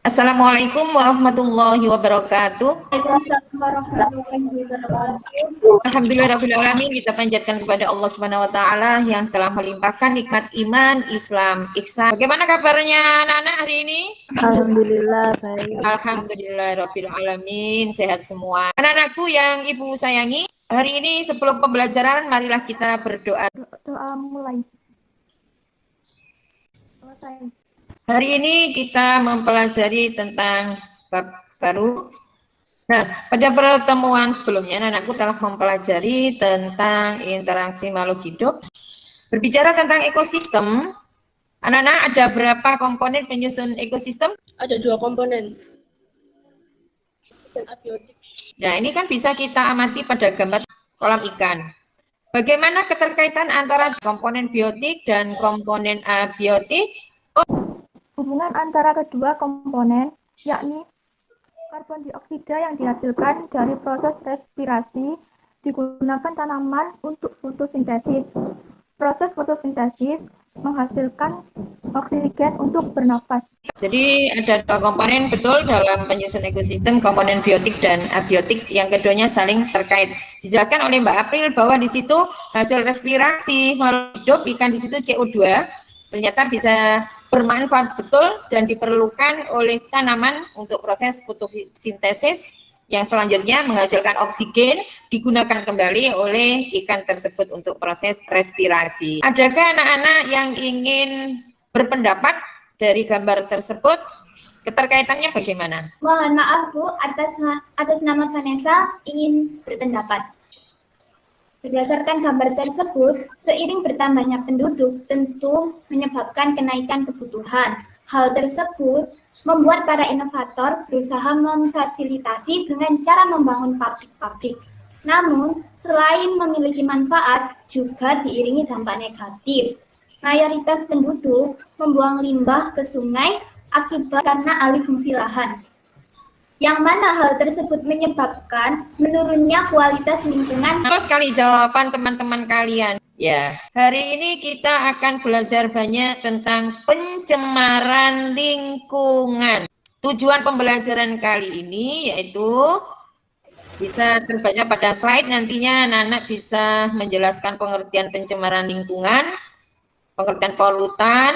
Assalamualaikum warahmatullahi wabarakatuh. Waalaikumsalam warahmatullahi wabarakatuh. Alhamdulillahirrahmanirrahim. Kita panjatkan kepada Allah Subhanahu wa Ta'ala yang telah melimpahkan nikmat iman, Islam, ihsan. Bagaimana kabarnya anak-anak hari ini? Alhamdulillah baik. Alhamdulillahirrahmanirrahim. Sehat semua. Anak-anakku yang ibu sayangi, hari ini sebelum pembelajaran, marilah kita berdoa. Doa mulai. Selesai. Hari ini kita mempelajari tentang bab baru. Nah, pada pertemuan sebelumnya, anakku telah mempelajari tentang interaksi makhluk hidup. Berbicara tentang ekosistem, anak-anak ada berapa komponen penyusun ekosistem? Ada 2 komponen. Dan abiotik. Nah, ini kan bisa kita amati pada gambar kolam ikan. Bagaimana keterkaitan antara komponen biotik dan komponen abiotik? Hubungan antara kedua komponen, yakni karbon dioksida yang dihasilkan dari proses respirasi, digunakan tanaman untuk fotosintesis. Proses fotosintesis menghasilkan oksigen untuk bernafas. Jadi ada 2 komponen betul dalam penyusun ekosistem, komponen biotik dan abiotik, yang keduanya saling terkait. Dijelaskan oleh Mbak April bahwa di situ hasil respirasi makhluk hidup ikan di situ CO2 ternyata bisa bermanfaat betul dan diperlukan oleh tanaman untuk proses fotosintesis yang selanjutnya menghasilkan oksigen, digunakan kembali oleh ikan tersebut untuk proses respirasi. Adakah anak-anak yang ingin berpendapat dari gambar tersebut? Keterkaitannya bagaimana? Mohon maaf Bu, atas nama Vanessa ingin berpendapat. Berdasarkan gambar tersebut, seiring bertambahnya penduduk tentu menyebabkan kenaikan kebutuhan. Hal tersebut membuat para inovator berusaha memfasilitasi dengan cara membangun pabrik-pabrik. Namun, selain memiliki manfaat, juga diiringi dampak negatif. Mayoritas penduduk membuang limbah ke sungai akibat karena alih fungsi lahan. Yang mana hal tersebut menyebabkan menurunnya kualitas lingkungan. Terus sekali jawaban teman-teman kalian. Ya, hari ini kita akan belajar banyak tentang pencemaran lingkungan. Tujuan pembelajaran kali ini yaitu bisa terbaca pada slide, nantinya anak-anak bisa menjelaskan pengertian pencemaran lingkungan, pengertian polutan,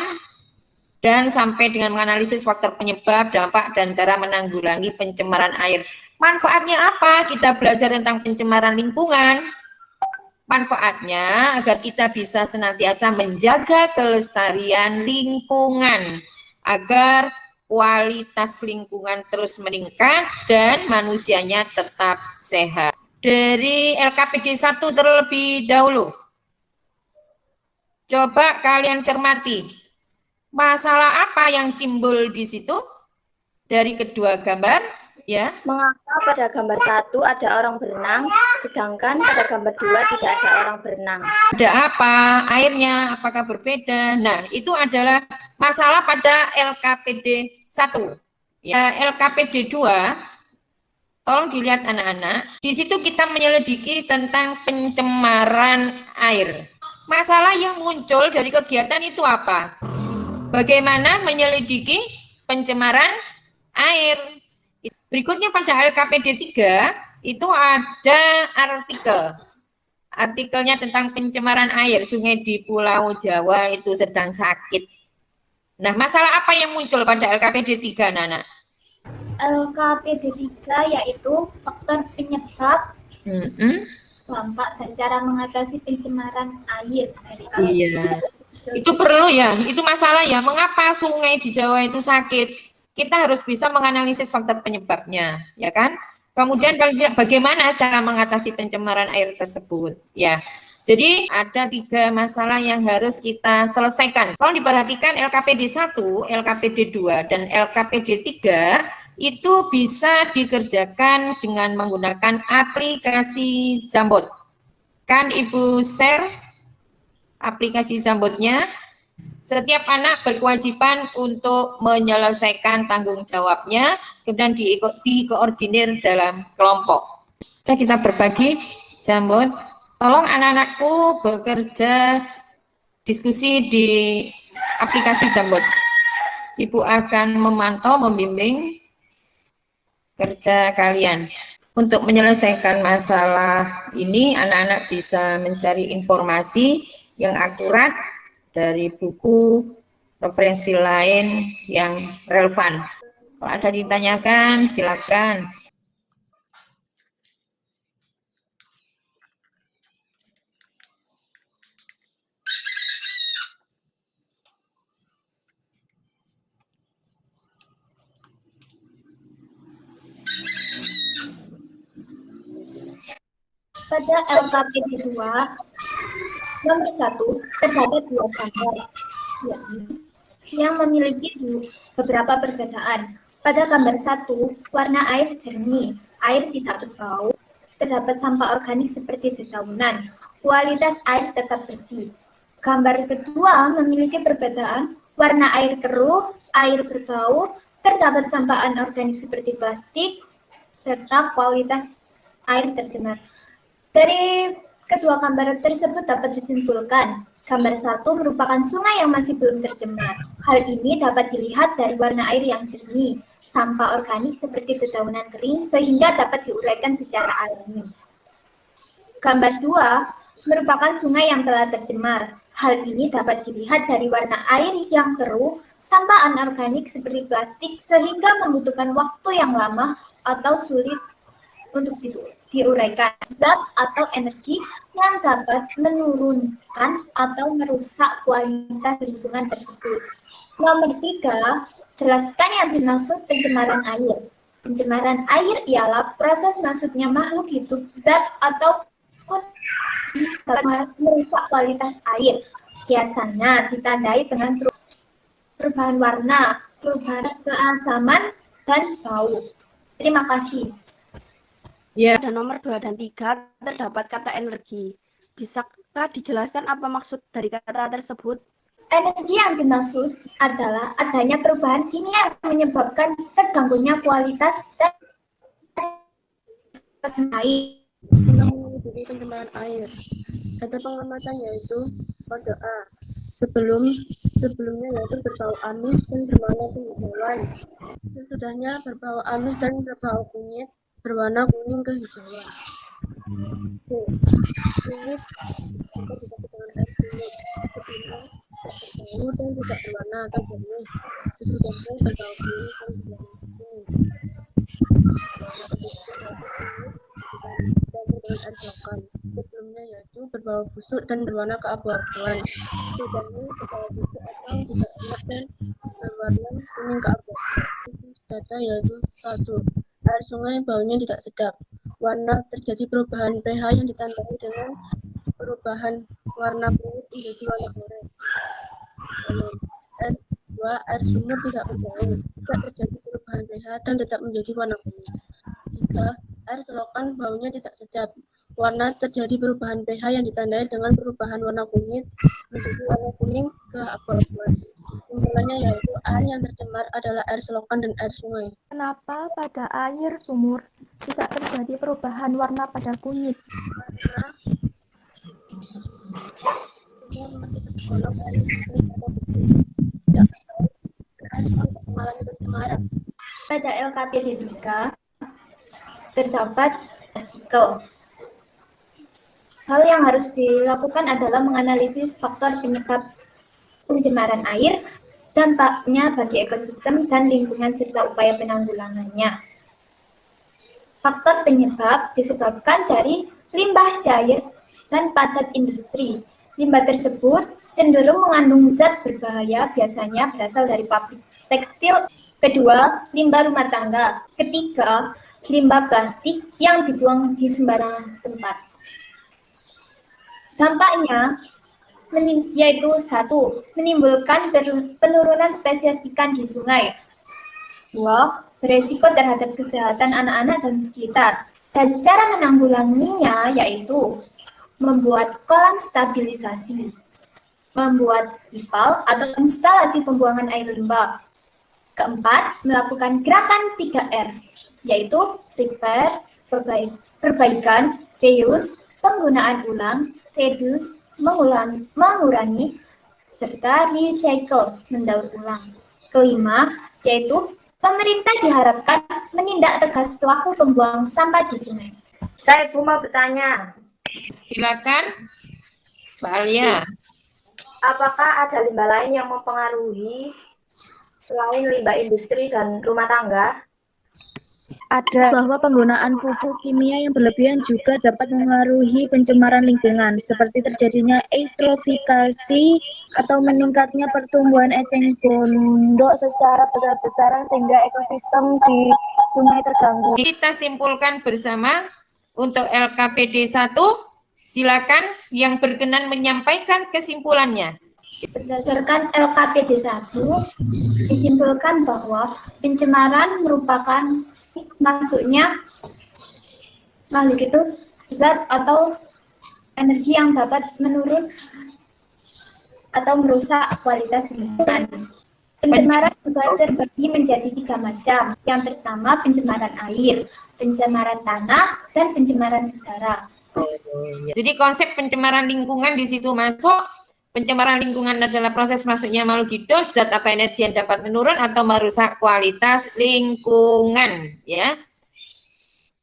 dan sampai dengan menganalisis faktor penyebab, dampak, dan cara menanggulangi pencemaran air. Manfaatnya apa? Kita belajar tentang pencemaran lingkungan. Manfaatnya agar kita bisa senantiasa menjaga kelestarian lingkungan, agar kualitas lingkungan terus meningkat dan manusianya tetap sehat. Dari LKPD 1 terlebih dahulu. Coba kalian cermati. Masalah apa yang timbul di situ dari kedua gambar, ya? Mengapa pada gambar 1 ada orang berenang, sedangkan pada gambar 2 tidak ada orang berenang? Ada apa? Airnya apakah berbeda? Nah, itu adalah masalah pada LKPD 1. Ya, LKPD 2, tolong dilihat anak-anak. Di situ kita menyelidiki tentang pencemaran air. Masalah yang muncul dari kegiatan itu apa? Bagaimana menyelidiki pencemaran air. Berikutnya pada LKPD 3 itu ada artikel. Artikelnya tentang pencemaran air, sungai di Pulau Jawa itu sedang sakit. Nah, masalah apa yang muncul pada LKPD 3, Nana? LKPD 3 yaitu faktor penyebab, dampak, dan cara mengatasi pencemaran air. Iya. Itu perlu ya, itu masalah ya. Mengapa sungai di Jawa itu sakit? Kita harus bisa menganalisis faktor penyebabnya, ya kan? Kemudian bagaimana cara mengatasi pencemaran air tersebut, ya. Jadi ada 3 masalah yang harus kita selesaikan. Kalau diperhatikan LKPD 1, LKPD 2, dan LKPD 3 itu bisa dikerjakan dengan menggunakan aplikasi Zambot. Kan Ibu share aplikasi Zambotnya. Setiap anak berkewajiban untuk menyelesaikan tanggung jawabnya, kemudian dikoordinir dalam kelompok. Kita berbagi Zambot. Tolong anak-anakku bekerja diskusi di aplikasi Zambot. Ibu akan memantau, membimbing kerja kalian. Untuk menyelesaikan masalah ini, anak-anak bisa mencari informasi yang akurat dari buku referensi lain yang relevan. Kalau ada ditanyakan, silakan. Pada LKPD 2, nomor 1, terdapat 2 gambar, yakni yang memiliki beberapa perbedaan. Pada gambar 1, warna air jernih, air tidak berbau, terdapat sampah organik seperti dedaunan, kualitas air tetap bersih. Gambar kedua memiliki perbedaan, warna air keruh, air berbau, terdapat sampah anorganik seperti plastik, serta kualitas air tercemar. Dari kedua gambar tersebut dapat disimpulkan, gambar 1 merupakan sungai yang masih belum tercemar. Hal ini dapat dilihat dari warna air yang jernih, sampah organik seperti dedaunan kering sehingga dapat diuraikan secara alami. Gambar 2 merupakan sungai yang telah tercemar. Hal ini dapat dilihat dari warna air yang keruh, sampah anorganik seperti plastik sehingga membutuhkan waktu yang lama atau sulit untuk diuraikan, zat atau energi yang dapat menurunkan atau merusak kualitas lingkungan tersebut. Nomor 3, jelaskan yang dimaksud pencemaran air. Pencemaran air ialah proses masuknya makhluk hidup, zat ataupun dapat merusak kualitas air. Biasanya ditandai dengan perubahan warna, perubahan keasaman, dan bau. Terima kasih. Ya, Pada nomor 2 dan 3 terdapat kata energi. Bisakah dijelaskan apa maksud dari kata tersebut? Energi yang dimaksud adalah adanya perubahan kimia yang menyebabkan terganggunya kualitas dan air. Untuk menyelidiki pencemaran air. Kata pengamatan yaitu kode A. Sebelumnya yaitu berbau amis dan berwarna kehijauan. Sesudahnya berbau amis dan berbau kunyit, berwarna kuning kehijauan. C. Kunyit disebut dengan air kunyit. Sebelumnya berbau dan tidak berwarna atau jernih. Sesudahnya berbau kuning dan berwarna kuning. Dengan air selokan. Sebelumnya yaitu berbau busuk dan berwarna keabu-abuan. Sesudahnya berbau busuk atau tidak enak dan berwarna kuning keabu-abuan. Data yaitu 1. Air sungai baunya tidak sedap. Warna terjadi perubahan pH yang ditandai dengan perubahan warna kunyit menjadi warna oranye. Dan 2. Air sumur tidak berbau. Tidak terjadi perubahan pH dan tetap menjadi warna kuning. 3. Air selokan baunya tidak sedap. Warna terjadi perubahan pH yang ditandai dengan perubahan warna kunyit menjadi warna kuning ke abu-abuan. Kesimpulannya yaitu air yang tercemar adalah air selokan dan air sungai. Kenapa pada air sumur tidak terjadi perubahan warna pada kunyit? Karena sumur masih tergolong air yang jernih atau bersih. Tidak tahu air sumur mengalami pencemaran. Pada LKPD 3 terdapat artikel. Hal yang harus dilakukan adalah menganalisis faktor penyebab pencemaran air, dampaknya bagi ekosistem dan lingkungan serta upaya penanggulangannya. Faktor penyebab disebabkan dari limbah cair dan padat industri. Limbah tersebut cenderung mengandung zat berbahaya, biasanya berasal dari pabrik tekstil. Kedua, limbah rumah tangga. Ketiga, limbah plastik yang dibuang di sembarangan tempat. Dampaknya yaitu 1. Menimbulkan penurunan spesies ikan di sungai. 2. Beresiko terhadap kesehatan anak-anak dan sekitar. Dan cara menanggulanginya yaitu membuat kolam stabilisasi, membuat ipal atau instalasi pembuangan air limbah. Keempat, melakukan gerakan 3R, yaitu repair, perbaikan, reuse, penggunaan ulang, reduce, mengurangi, serta recycle, mendaur ulang. kelima, yaitu pemerintah diharapkan menindak tegas pelaku pembuang sampah di sungai. Saya Ibu mau bertanya, Silakan, Mbak Alia. apakah ada limbah lain yang mempengaruhi selain limbah industri dan rumah tangga? Ada bahwa penggunaan pupuk kimia yang berlebihan juga dapat mengaruhi pencemaran lingkungan, seperti terjadinya eutrofikasi atau meningkatnya pertumbuhan eceng gondok secara besar-besaran sehingga ekosistem di sungai terganggu. Kita simpulkan bersama untuk LKPD 1, silakan yang berkenan menyampaikan kesimpulannya. Berdasarkan LKPD 1, disimpulkan bahwa pencemaran merupakan masuknya makhluk itu zat atau energi yang dapat menurun atau merusak kualitas lingkungan. Pencemaran juga terbagi menjadi 3 macam. Yang pertama pencemaran air, pencemaran tanah, dan pencemaran udara. Jadi konsep pencemaran lingkungan di situ masuk. Pencemaran lingkungan adalah proses masuknya makhluk hidup, zat atau energi yang dapat menurun atau merusak kualitas lingkungan. Ya,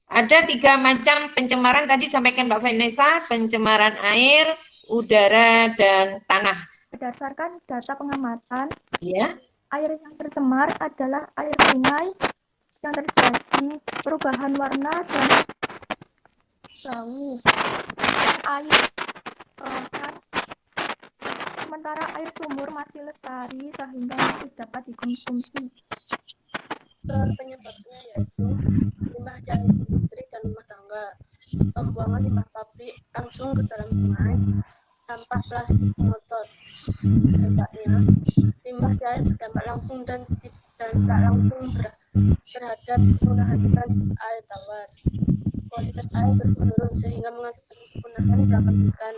ada 3 macam pencemaran tadi disampaikan Mbak Vanessa: pencemaran air, udara, dan tanah. Berdasarkan data pengamatan, Ya, air yang tercemar adalah air sungai yang terjadi perubahan warna dan bau. Air selokan, sementara air sumur masih lestari sehingga masih dapat dikonsumsi. Penyebabnya yaitu limbah cair industri dan rumah tangga, pembuangan limbah pabrik langsung ke dalam sungai, sampah plastik motor. Dampaknya, limbah cair berdampak langsung dan tak langsung terhadap penggunaan air tawar. Kualitas air menurun sehingga mengakibatkan kepunahan perakaman ikan.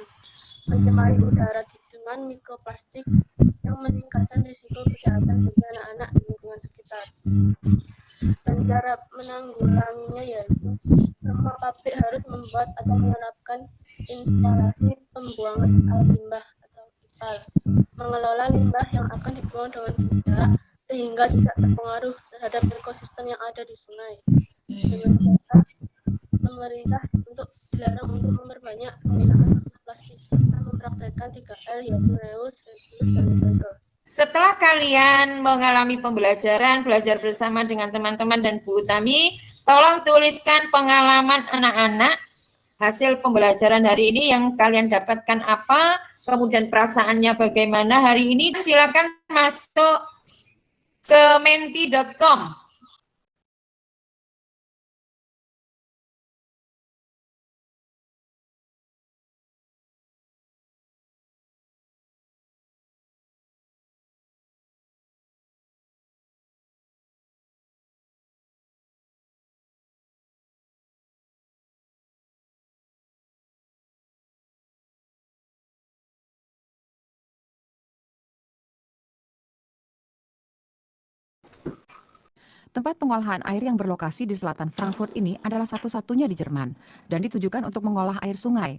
Pencemaran udara dengan mikroplastik yang meningkatkan risiko kesehatan bagi anak-anak di lingkungan sekitar. Dan cara menanggulanginya yaitu semua pabrik harus membuat atau menerapkan instalasi pembuangan air limbah atau IPAL, mengelola limbah yang akan dibuang dengan bijak sehingga tidak terpengaruh terhadap ekosistem yang ada di sungai. Dengan cara pemerintah untuk dilarang untuk memperbanyak penggunaan plastik dan mempraktekkan 3L yaitu reuse, reduce, dan recycle. setelah kalian mengalami pembelajaran, belajar bersama dengan teman-teman dan Bu Utami, tolong tuliskan pengalaman anak-anak, hasil pembelajaran hari ini yang kalian dapatkan apa, kemudian perasaannya bagaimana hari ini. Silakan masuk ke menti.com. Tempat pengolahan air yang berlokasi di selatan Frankfurt ini adalah satu-satunya di Jerman dan ditujukan untuk mengolah air sungai.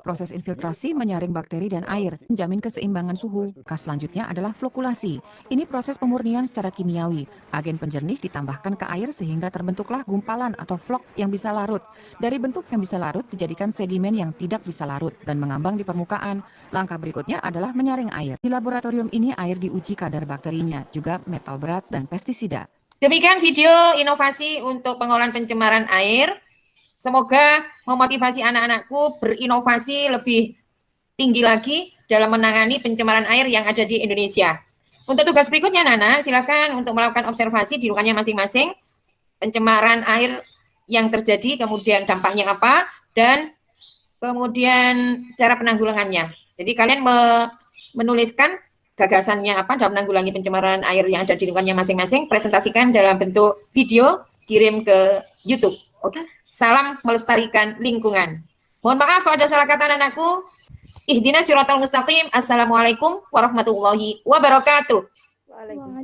Proses infiltrasi menyaring bakteri dan air, menjamin keseimbangan suhu. Kas selanjutnya adalah flokulasi. Ini proses pemurnian secara kimiawi. Agen penjernih ditambahkan ke air sehingga terbentuklah gumpalan atau flok yang bisa larut. Dari bentuk yang bisa larut dijadikan sedimen yang tidak bisa larut dan mengambang di permukaan. Langkah berikutnya adalah menyaring air. Di laboratorium ini air diuji kadar bakterinya, juga metal berat dan pestisida. Demikian video inovasi untuk pengolahan pencemaran air. Semoga memotivasi anak-anakku berinovasi lebih tinggi lagi dalam menangani pencemaran air yang ada di Indonesia. Untuk tugas berikutnya, Nana, silakan untuk melakukan observasi di lingkungannya masing-masing. Pencemaran air yang terjadi, kemudian dampaknya apa, dan kemudian cara penanggulangannya. Jadi kalian menuliskan gagasannya apa dalam menanggulangi pencemaran air yang ada di lingkungannya masing-masing, presentasikan dalam bentuk video, kirim ke YouTube. Oke? Salam melestarikan lingkungan. Mohon maaf kalau ada salah kata anakku. Ihdinas siratal mustaqim. Assalamualaikum warahmatullahi wabarakatuh. Waalaikumsalam.